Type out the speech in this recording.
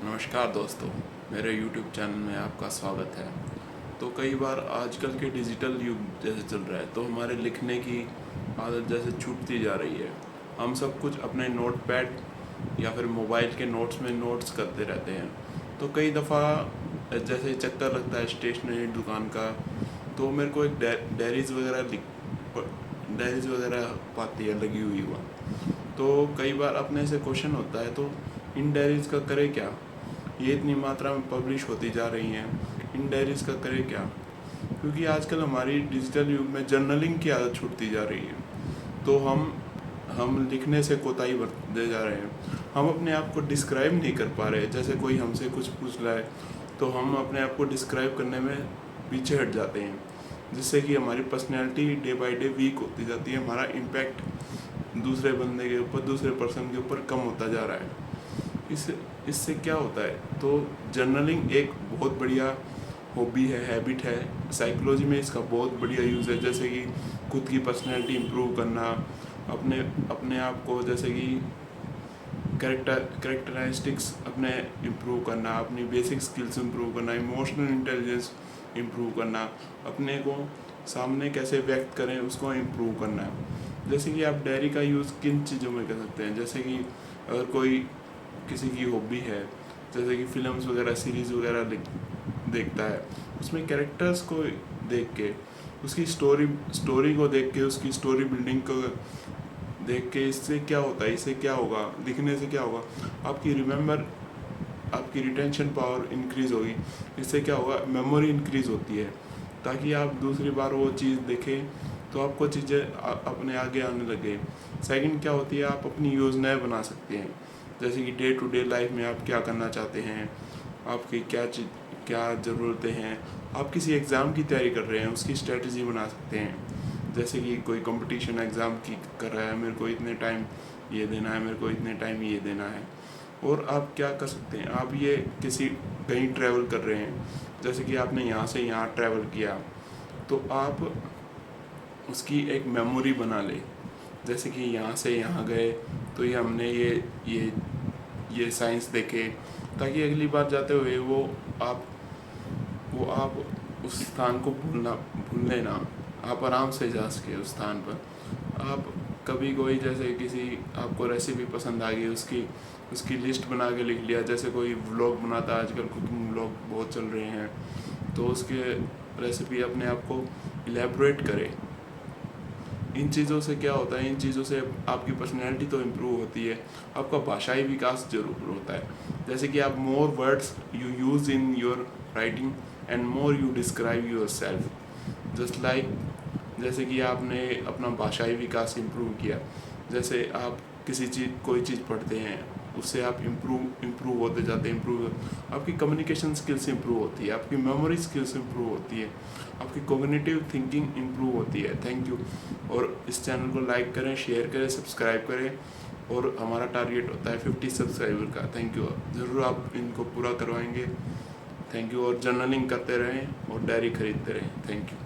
नमस्कार दोस्तों, मेरे YouTube चैनल में आपका स्वागत है। तो कई बार आजकल के डिजिटल युग जैसे चल रहा है तो हमारे लिखने की आदत जैसे छूटती जा रही है। हम सब कुछ अपने नोटपैड या फिर मोबाइल के नोट्स में नोट्स करते रहते हैं। तो कई दफ़ा जैसे चक्कर लगता है स्टेशनरी दुकान का, तो मेरे को एक डायरीज वगैरह पाती है लगी हुई हुआ। तो कई बार अपने से क्वेश्चन होता है, तो इन डायरीज़ का करे क्या? ये इतनी मात्रा में पब्लिश होती जा रही हैं, इन डायरीज़ का करे क्या? क्योंकि आजकल हमारी डिजिटल युग में जर्नलिंग की आदत छूटती जा रही है। तो हम लिखने से कोताही बरतते जा रहे हैं। हम अपने आप को डिस्क्राइब नहीं कर पा रहे। जैसे कोई हमसे कुछ पूछ रहा है तो हम अपने आप को डिस्क्राइब करने में पीछे हट जाते हैं, जिससे कि हमारी personality day by day weak होती जाती है। हमारा इम्पैक्ट दूसरे बंदे के ऊपर, दूसरे पर्सन के ऊपर कम होता जा रहा है। इससे क्या होता है, तो जर्नलिंग एक बहुत बढ़िया हॉबी है, हैबिट है। साइकोलॉजी में इसका बहुत बढ़िया यूज़ है। जैसे कि खुद की पर्सनैलिटी इम्प्रूव करना, अपने अपने आप को जैसे कि करेक्टरिस्टिक्स अपने इम्प्रूव करना, अपनी बेसिक स्किल्स इम्प्रूव करना, इमोशनल इंटेलिजेंस इम्प्रूव करना, अपने को सामने कैसे व्यक्त करें उसको इम्प्रूव करना है। जैसे कि आप डायरी का यूज़ किन चीज़ों में कर सकते हैं, जैसे कि अगर कोई किसी की हॉबी है, जैसे कि फिल्म्स वगैरह, सीरीज़ वगैरह देखता है, उसमें कैरेक्टर्स को देख के, उसकी स्टोरी को देख के, उसकी स्टोरी बिल्डिंग को देख के, इससे क्या होता है, इससे क्या होगा, लिखने से क्या होगा, आपकी रिटेंशन पावर इंक्रीज़ होगी। इससे क्या होगा, मेमोरी इंक्रीज़ होती है, ताकि आप दूसरी बार वो चीज़ देखें तो आपको चीज़ें अपने आगे आने लगे। सेकंड क्या होती है, आप अपनी योजनाएं बना सकते हैं। जैसे कि डे टू डे लाइफ में आप क्या करना चाहते हैं, आपकी क्या ज़रूरतें हैं। आप किसी एग्ज़ाम की तैयारी कर रहे हैं, उसकी स्ट्रेटजी बना सकते हैं। जैसे कि कोई कंपटीशन एग्ज़ाम की कर रहा है, मेरे को इतने टाइम ये देना है, मेरे को इतने टाइम ये देना है। और आप क्या कर सकते हैं, आप ये कहीं ट्रैवल कर रहे हैं, जैसे कि आपने यहाँ से यहाँ ट्रैवल किया, तो आप उसकी एक मेमोरी बना लें। जैसे कि यहाँ से यहाँ गए तो ये हमने ये साइंस देखे, ताकि अगली बार जाते हुए आप उस स्थान को भूलने ना, आप आराम से जा सके उस स्थान पर। आप कभी कोई जैसे किसी आपको रेसिपी पसंद आ गई, उसकी लिस्ट बना के लिख लिया। जैसे कोई व्लॉग बनाता है, आजकल कुकिंग व्लॉग बहुत चल रहे हैं, तो उसके रेसिपी अपने आप को इलेबोरेट करें। इन चीज़ों से क्या होता है, इन चीज़ों से आपकी पर्सनैलिटी तो इम्प्रूव होती है, आपका भाषाई विकास जरूर होता है। जैसे कि आप more words you use in your writing and more you describe your self. Just like, जैसे कि आपने अपना भाषाई विकास इम्प्रूव किया। जैसे आप कोई चीज़ पढ़ते हैं, उससे आप इम्प्रूव होते जाते हैं। आपकी कम्युनिकेशन स्किल्स इम्प्रूव होती है, आपकी मेमोरी स्किल्स इम्प्रूव होती है, आपकी कॉग्निटिव थिंकिंग इम्प्रूव होती है। Thank you. और इस चैनल को लाइक करें, शेयर करें, सब्सक्राइब करें। और हमारा टारगेट होता है 50 सब्सक्राइबर का। Thank you. ज़रूर आप इनको पूरा करवाएंगे। Thank you. और जर्नलिंग करते रहें और डायरी खरीदते रहें। Thank you.